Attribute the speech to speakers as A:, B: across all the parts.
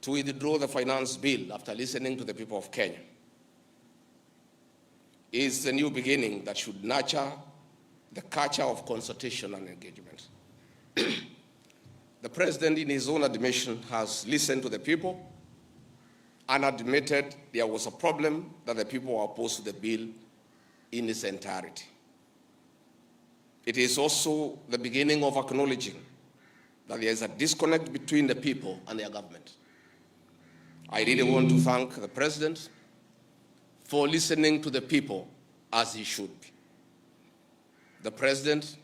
A: to withdraw the finance bill after listening to the people of Kenya is a new beginning that should nurture the culture of consultation and engagement. The President, in his own admission, has listened to the people and admitted there was a problem that the people were opposed to the bill in its entirety. It is also the beginning of acknowledging that there is a disconnect between the people and their government. I really want to thank the President for listening to the people as he should be. The President,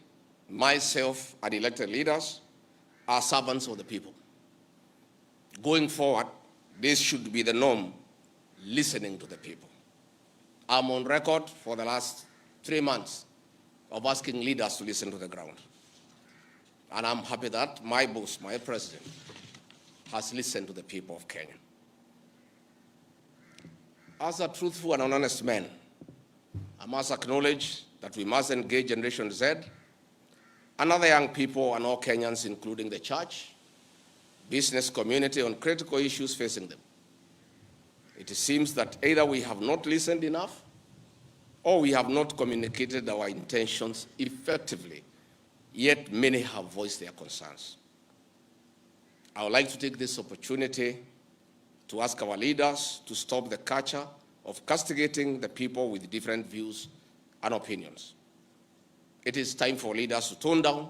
A: myself, and elected leaders are servants of the people. Going forward, this should be the norm, listening to the people. I'm on record for the last 3 months of asking leaders to listen to the ground. And I'm happy that my boss, my president, has listened to the people of Kenya. As a truthful and an honest man, I must acknowledge that we must engage Generation Z and other young people and all Kenyans, including the church, business community, on critical issues facing them. It seems that either we have not listened enough or we have not communicated our intentions effectively, yet many have voiced their concerns. I would like to take this opportunity to ask our leaders to stop the culture of castigating the people with different views and opinions. It is time for leaders to tone down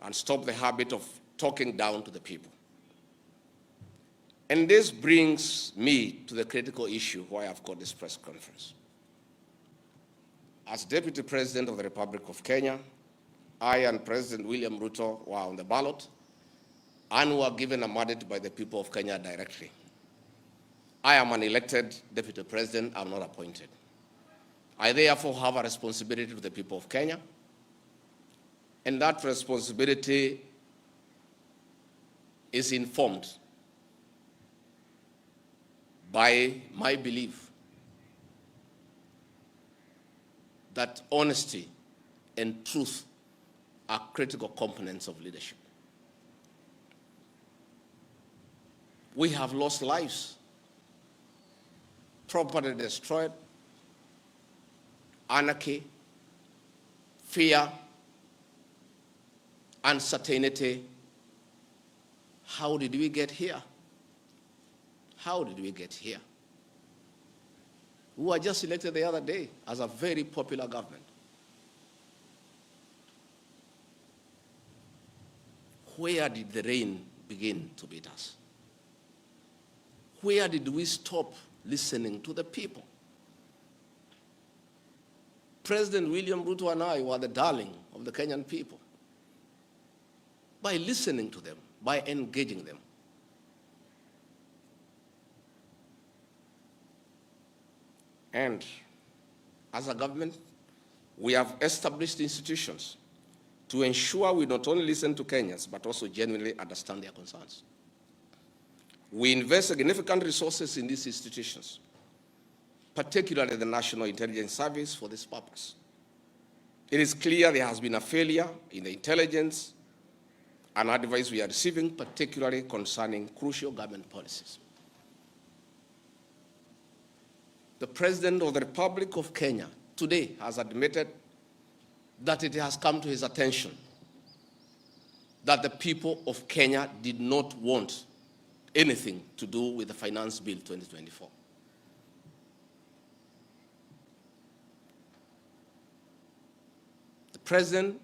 A: and stop the habit of talking down to the people. And this brings me to the critical issue why I've got this press conference. As Deputy President of the Republic of Kenya, I and President William Ruto were on the ballot and were given a mandate by the people of Kenya directly. I am an elected Deputy President, I'm not appointed. I therefore have a responsibility to the people of Kenya, and that responsibility is informed by my belief that honesty and truth are critical components of leadership. We have lost lives, property destroyed, anarchy, fear, uncertainty. How did we get here? How did we get here? We were just elected the other day as a very popular government. Where did the rain begin to beat us? Where did we stop listening to the people? President William Ruto and I were the darling of the Kenyan people. By listening to them, by engaging them. And as a government, we have established institutions to ensure we not only listen to Kenyans, but also genuinely understand their concerns. We invest significant resources in these institutions, particularly the National Intelligence Service, for this purpose. It is clear there has been a failure in the intelligence and advice we are receiving, particularly concerning crucial government policies. The President of the Republic of Kenya today has admitted that it has come to his attention that the people of Kenya did not want anything to do with the Finance Bill 2024. The President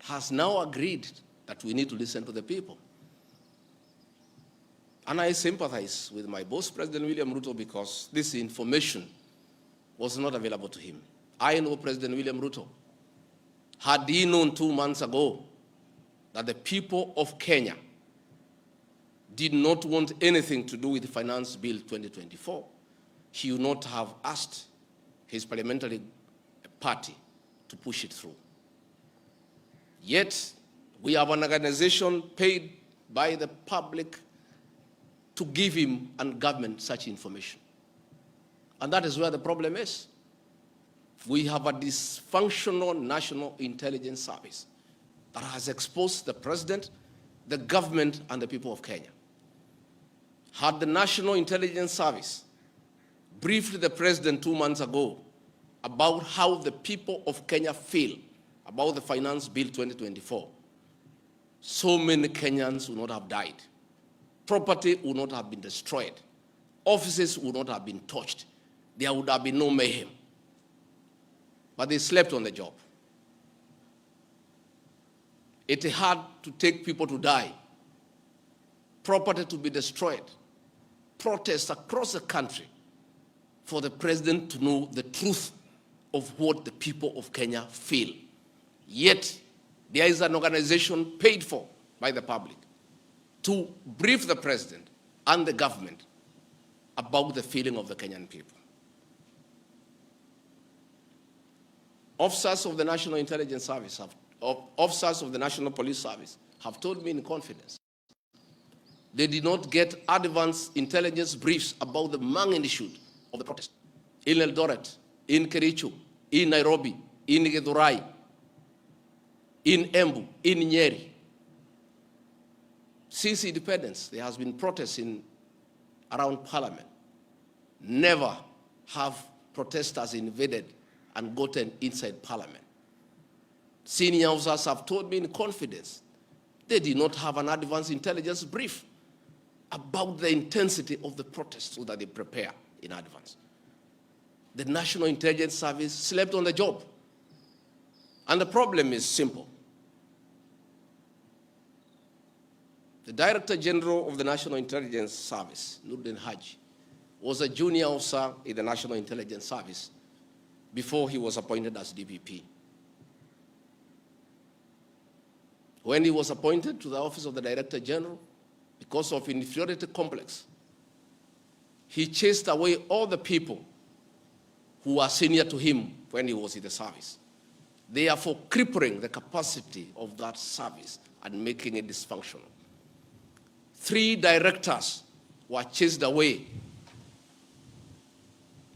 A: has now agreed that we need to listen to the people. And I sympathize with my boss, President William Ruto, because this information was not available to him. I know President William Ruto. Had he known 2 months ago that the people of Kenya did not want anything to do with the Finance Bill 2024, he would not have asked his parliamentary party to push it through. Yet, we have an organization paid by the public to give him and government such information. And that is where the problem is. We have a dysfunctional National Intelligence Service that has exposed the President the government and the people of Kenya. Had the National Intelligence Service briefed the president 2 months ago about how the people of Kenya feel about the Finance Bill 2024, so many Kenyans would not have died. Property would not have been destroyed. Offices would not have been touched. There would have been no mayhem. But they slept on the job. It had to take people to die, property to be destroyed, protests across the country for the president to know the truth of what the people of Kenya feel. Yet, there is an organization paid for by the public to brief the president and the government about the feeling of the Kenyan people. Officers of the National Intelligence Service, officers of the National Police Service have told me in confidence they did not get advance intelligence briefs about the magnitude of the protest. In Eldoret, in Kericho, in Nairobi, in Githurai, in Embu, in Nyeri. Since independence, there has been protests around Parliament. Never have protesters invaded and gotten inside Parliament. Senior officers have told me in confidence they did not have an advance intelligence brief about the intensity of the protest so that they prepare in advance. The National Intelligence Service slept on the job. And the problem is simple. The Director General of the National Intelligence Service, Nuruddin Haji, was a junior officer in the National Intelligence Service before he was appointed as DPP. When he was appointed to the office of the Director General, because of inferiority complex, he chased away all the people who were senior to him when he was in the service, therefore crippling the capacity of that service and making it dysfunctional. 3 directors were chased away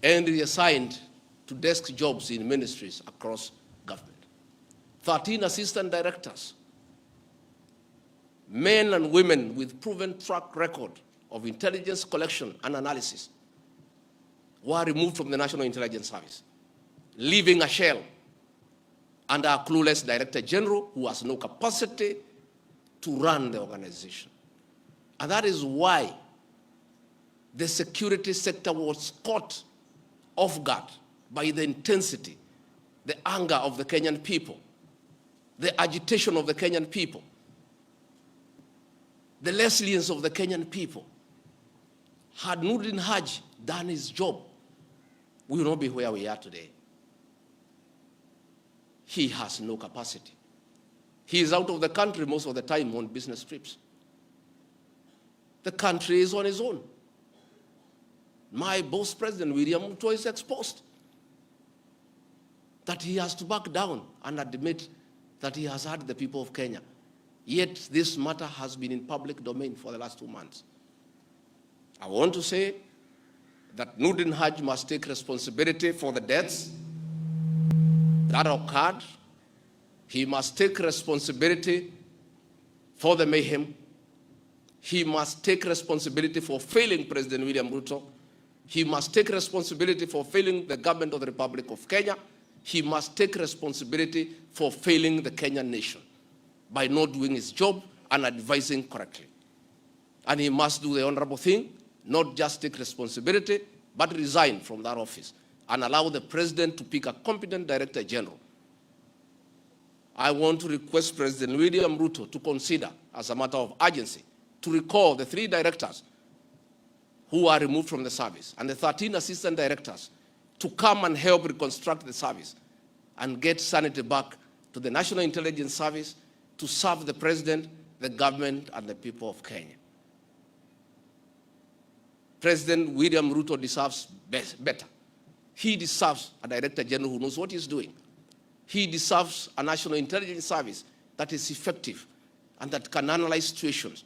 A: and reassigned to desk jobs in ministries across government. 13 assistant directors, men and women with proven track record of intelligence collection and analysis, were removed from the National Intelligence Service, leaving a shell under a clueless Director General who has no capacity to run the organization. And that is why the security sector was caught off guard by the intensity, the anger of the Kenyan people, the agitation of the Kenyan people, the resilience of the Kenyan people. Had Nuruddin Haji done his job, we will not be where we are today. He has no capacity. He is out of the country most of the time on business trips. The country is on its own. My boss, President William Ruto, is exposed that he has to back down and admit that he has hurt the people of Kenya. Yet this matter has been in public domain for the last 2 months. I want to say that Nuruddin Haji must take responsibility for the deaths that occurred. He must take responsibility for the mayhem. He must take responsibility for failing President William Ruto. He must take responsibility for failing the government of the Republic of Kenya. He must take responsibility for failing the Kenyan nation by not doing his job and advising correctly. And he must do the honorable thing, not just take responsibility, but resign from that office and allow the president to pick a competent Director General. I want to request President William Ruto to consider, as a matter of urgency, to recall the 3 directors who are removed from the service and the 13 assistant directors to come and help reconstruct the service and get sanity back to the National Intelligence Service to serve the president, the government, and the people of Kenya. President William Ruto deserves better. He deserves a Director General who knows what he's doing. He deserves a National Intelligence Service that is effective and that can analyze situations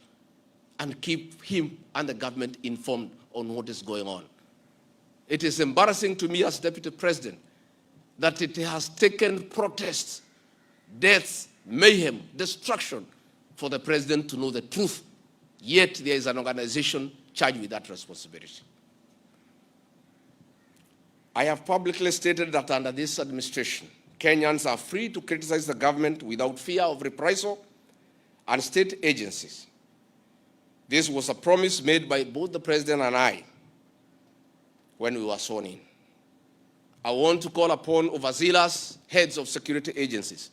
A: and keep him and the government informed on what is going on. It is embarrassing to me as Deputy President that it has taken protests, deaths, mayhem, destruction for the president to know the truth, yet there is an organization charged with that responsibility. I have publicly stated that under this administration, Kenyans are free to criticize the government without fear of reprisal and state agencies. This was a promise made by both the president and I when we were sworn in. I want to call upon overzealous heads of security agencies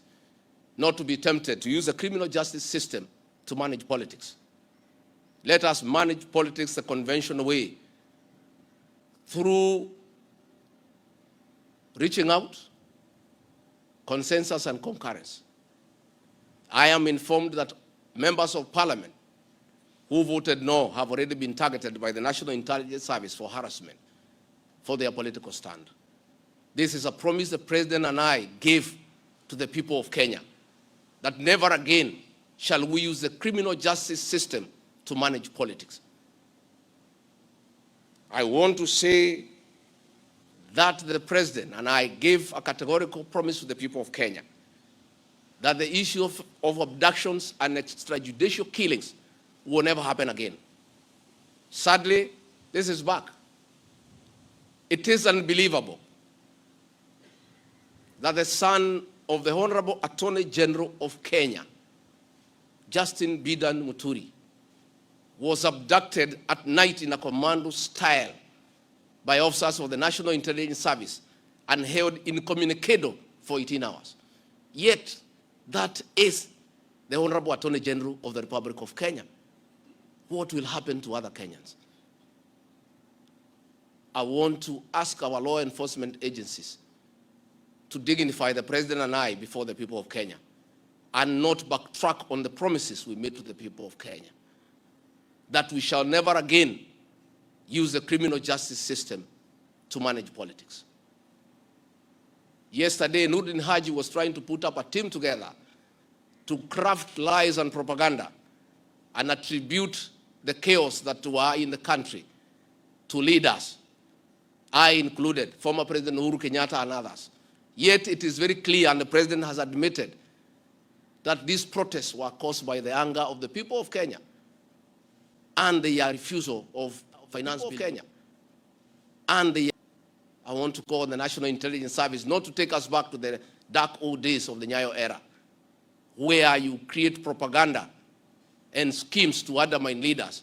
A: not to be tempted to use the criminal justice system to manage politics. Let us manage politics the conventional way, through reaching out, consensus, and concurrence. I am informed that members of parliament who voted no have already been targeted by the National Intelligence Service for harassment for their political stand. This is a promise the president and I gave to the people of Kenya, that never again shall we use the criminal justice system to manage politics. I want to say that the president and I gave a categorical promise to the people of Kenya that the issue of abductions and extrajudicial killings will never happen again. Sadly, this is back. It is unbelievable that the son of the Honorable Attorney General of Kenya, Justin Bidan Muturi, was abducted at night in a commando style by officers of the National Intelligence Service and held incommunicado for 18 hours. Yet, that is the Honorable Attorney General of the Republic of Kenya. What will happen to other Kenyans? I want to ask our law enforcement agencies to dignify the president and I before the people of Kenya and not backtrack on the promises we made to the people of Kenya, that we shall never again use the criminal justice system to manage politics. Yesterday, Nurdin Haji was trying to put up a team together to craft lies and propaganda and attribute the chaos that were in the country to leaders, I included, former President Uhuru Kenyatta and others. Yet it is very clear, and the president has admitted, that these protests were caused by the anger of the people of Kenya and the refusal of finance bill of Kenya. And I want to call on the National Intelligence Service not to take us back to the dark old days of the Nyayo era, where you create propaganda and schemes to undermine leaders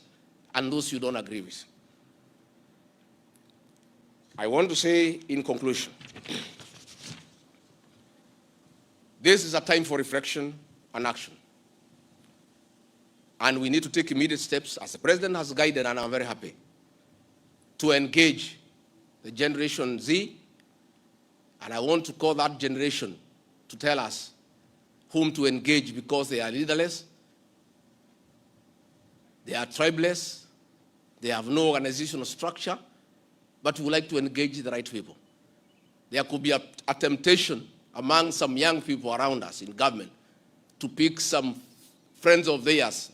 A: and those you don't agree with. I want to say in conclusion, this is a time for reflection and action. And we need to take immediate steps, as the president has guided, and I'm very happy, to engage the Generation Z. And I want to call that generation to tell us whom to engage, because they are leaderless, they are tribeless, they have no organizational structure, but we would like to engage the right people. There could be a temptation among some young people around us in government to pick some friends of theirs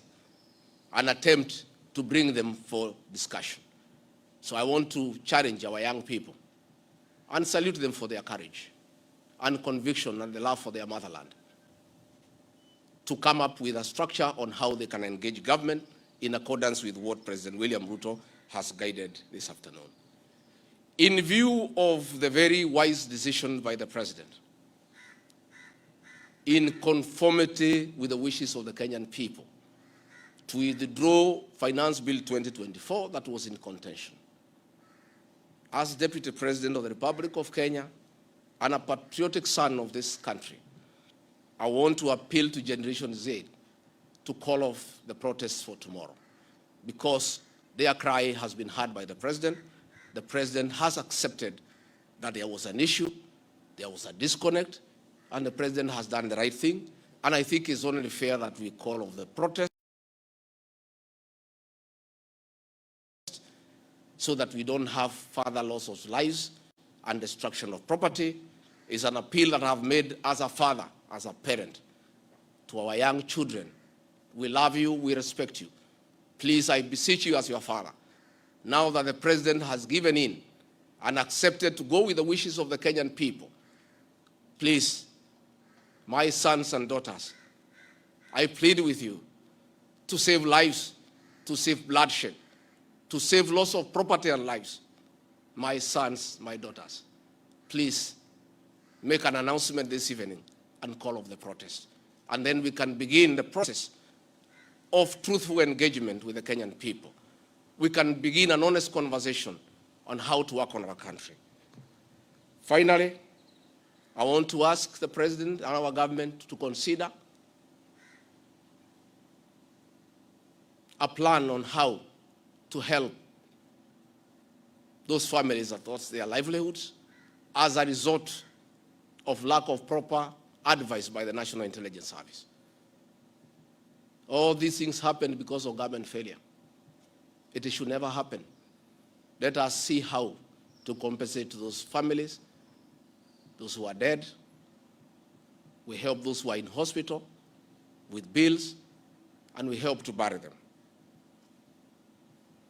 A: and attempt to bring them for discussion. So I want to challenge our young people and salute them for their courage and conviction and the love for their motherland to come up with a structure on how they can engage government in accordance with what President William Ruto has guided this afternoon. In view of the very wise decision by the president, in conformity with the wishes of the Kenyan people, to withdraw Finance Bill 2024 that was in contention, as Deputy President of the Republic of Kenya and a patriotic son of this country, I want to appeal to Generation Z to call off the protests for tomorrow, because their cry has been heard by the president. The president has accepted that there was an issue, there was a disconnect, and the president has done the right thing. And I think it's only fair that we call off the protest so that we don't have further loss of lives and destruction of property. It's an appeal that I've made as a father, as a parent, to our young children. We love you, we respect you. Please, I beseech you as your father, now that the president has given in and accepted to go with the wishes of the Kenyan people, please, my sons and daughters, I plead with you, to save lives, to save bloodshed, to save loss of property and lives. My sons, my daughters, please make an announcement this evening and call off the protest. And then we can begin the process of truthful engagement with the Kenyan people. We can begin an honest conversation on how to work on our country. Finally, I want to ask the President and our government to consider a plan on how to help those families that lost their livelihoods as a result of lack of proper advice by the National Intelligence Service. All these things happened because of government failure. It should never happen. Let us see how to compensate those families, those who are dead. We help those who are in hospital with bills, and we help to bury them.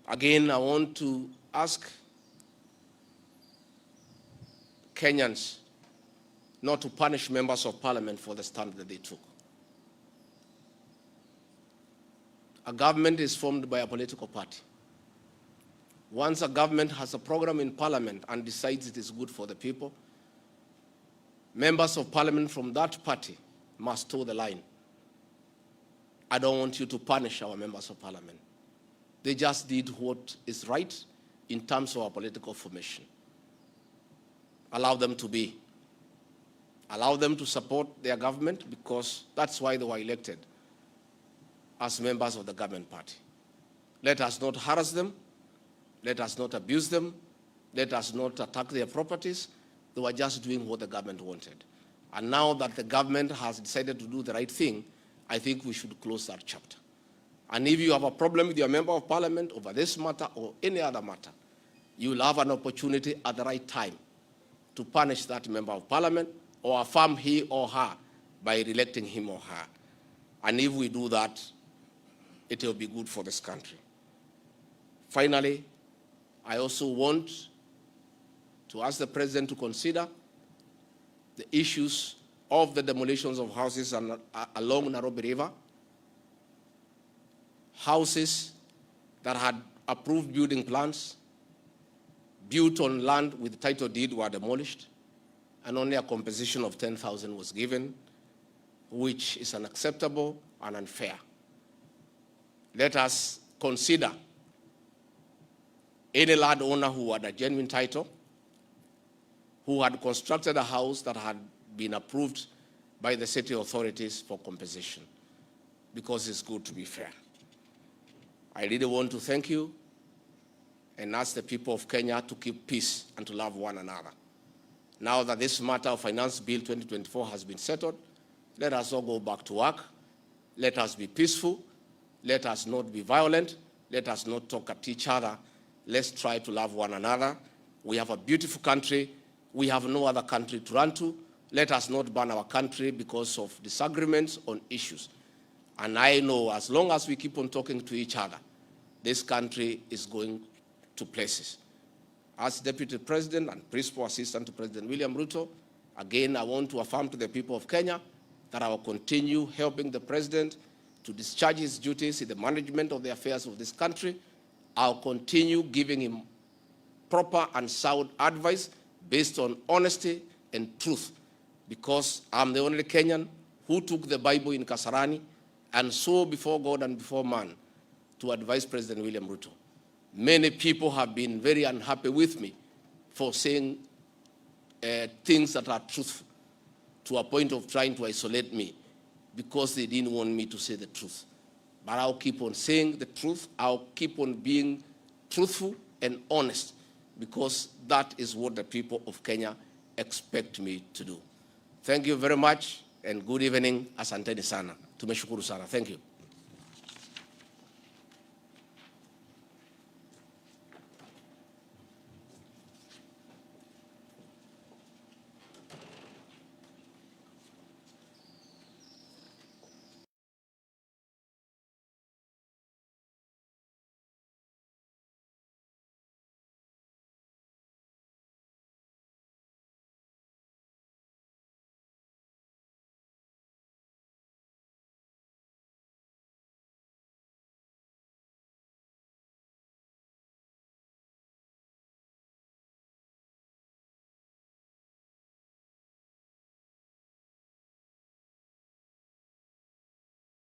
A: Again, I want to ask Kenyans not to punish members of parliament for the stand that they took. A government is formed by a political party. Once a government has a program in parliament and decides it is good for the people, members of parliament from that party must toe the line. I don't want you to punish our members of parliament. They just did what is right in terms of our political formation. Allow them to be. Allow them to support their government, because that's why they were elected as members of the government party. Let us not harass them. Let us not abuse them. Let us not attack their properties. They were just doing what the government wanted. And now that the government has decided to do the right thing, I think we should close that chapter. And if you have a problem with your member of parliament over this matter or any other matter, you will have an opportunity at the right time to punish that member of parliament or affirm he or her by re-electing him or her. And if we do that, it will be good for this country. Finally, I also want to ask the President to consider the issues of the demolitions of houses along Nairobi River. Houses that had approved building plans, built on land with title deed, were demolished, and only a compensation of 10,000 was given, which is unacceptable and unfair. Let us consider any landowner who had a genuine title, who had constructed a house that had been approved by the city authorities for compensation, because it's good to be fair. I really want to thank you and ask the people of Kenya to keep peace and to love one another. Now that this matter of Finance Bill 2024 has been settled, let us all go back to work. Let us be peaceful. Let us not be violent. Let us not talk at each other. Let's try to love one another. We have a beautiful country. We have no other country to run to. Let us not burn our country because of disagreements on issues. And I know as long as we keep on talking to each other, this country is going to places. As Deputy President and Principal Assistant to President William Ruto, again, I want to affirm to the people of Kenya that I will continue helping the President to discharge his duties in the management of the affairs of this country. I'll continue giving him proper and sound advice based on honesty and truth, because I'm the only Kenyan who took the Bible in Kasarani and swore before God and before man to advise President William Ruto. Many people have been very unhappy with me for saying things that are truthful, to a point of trying to isolate me because they didn't want me to say the truth. But I'll keep on saying the truth. I'll keep on being truthful and honest, because that is what the people of Kenya expect me to do. Thank you very much, and good evening. Asanteni sana. Tumeshukuru sana. Thank you.